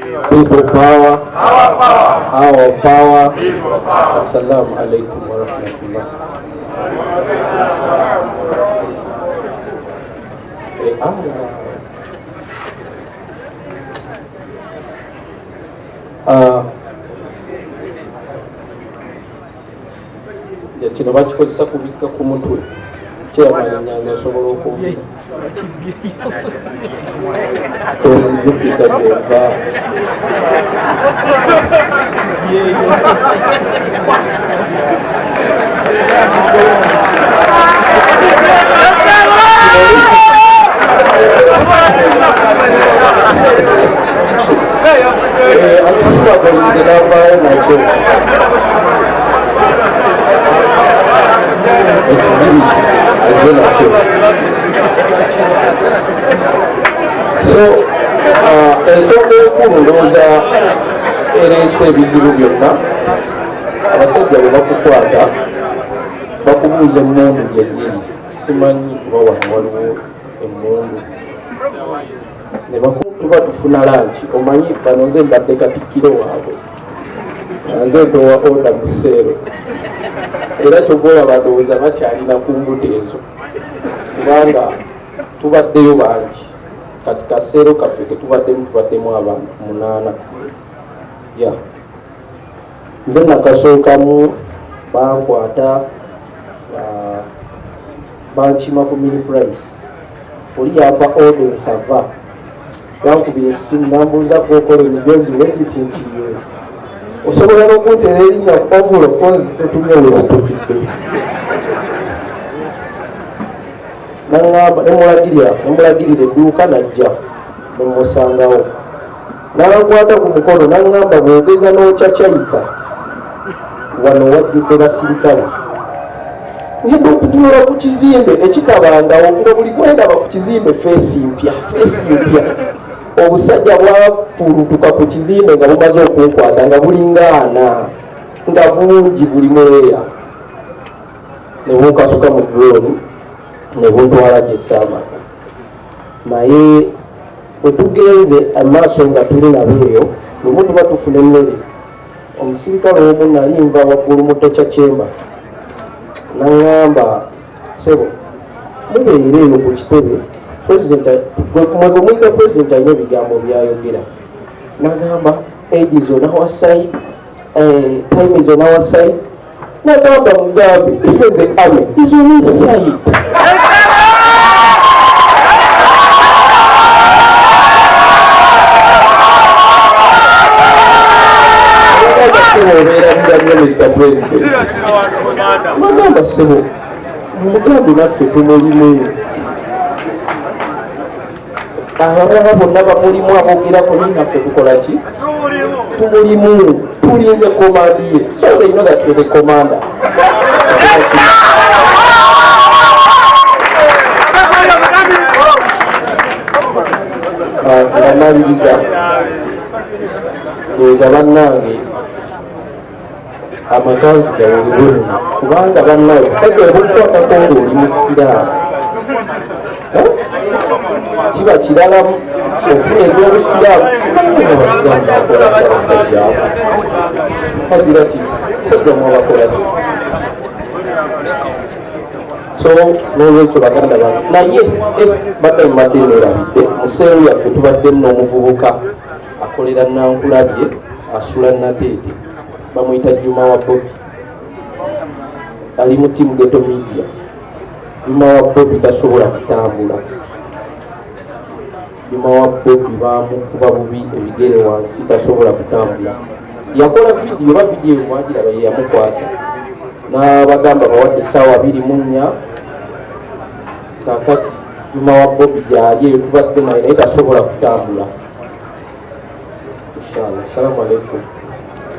People power. Our power. Assalamu alaikum wa rahmatullah. Kino bakikozesa kubikka ku mutwe kyeyamanya ennyanja asobola okuwulira ozizukikagenza akisibagalirize navaayo nakyo so ensonga enkulu ndowooza ereese ebizibu byonna abasajja bwe bakukwata bakubuuza emmundu gye ziri simanyi kuba wano waliwo emmundu tuba tufuna lanki omanyi bano nze mbadde katikkiro waabwe nze ntowa oda mu sseero era kyogola badowooza bakyalina ku mbuto ezo kubanga tubaddeyo bangi kati kaseero kaffe tubaddemu abantu 8 ya nze nakasookamu bankwata bankima ku mini price oli yava audience ava yankubira essimu nambuuza kuokola emigozi wegiti nti osobola n'okunteera erinnya ovulo kozi totumye wesitokidde naŋŋamba nemulagirira edduuka najja nemusangawo nabankwata ku mukono naŋŋamba bwogeza n'ocacyayika wano wajjudde basirikale ngenda okutunula ku kizimbe ekitabangawo nga buli gwendaba ku kizimbe feesi mpya obusajja bwafulutuka ku kizimbe nga bumaze okunkwata nga bulingaana nga bungi buli mweya ne bunkasuka mu drone ne buntwala gyesaamanya naye bwe tugenze amaaso nga tuli nabeeyo lumu tuba tufuna emmere omusirikale omu nalimva waggulu mu techa chamber naŋŋamba sebo mubeere eyo ku kitebe mwegomwiga president alina ebigambo byayogera nagamba age is on our side, time is on our side. Nagamba Mugabe, even the army is on his side. Mr. President, Nagamba sebo Mugabe naffe tumulimu abalala bonna bamulimu abogerako ninaffe tukola ki tumulimu tulinze komandi ye so they know that you're the commander. Namaliriza nga bannange amakanzi gawelibonu kubanga bannange sajja obukwatako ng'oli musiraamu kiba kiralamu ofuna ebyobusiraamu abasiraamu bakola abasajja abo bagira ti sajja mwabakola ki so n'olwekyo baganda bange naye badde mbadde neerabidde museeru yaffe tubaddemu n'omuvubuka akolera Nankulabye asula Nateete bamuyita Juma wa Bobi ali mu tiimu Geto Media. Juma wa Bobi tasobola kutambula. Juma wa Bobi bamukuba bubi ebigere wansi tasobola kutambula. Yakola vidiyo mwagira baye yamukwasa n'abagamba bawadde essaawa 24 kakati Juma wa Bobi gyali tubadde naye tasobola kutambula. Inshallah. Assalamu alaikum.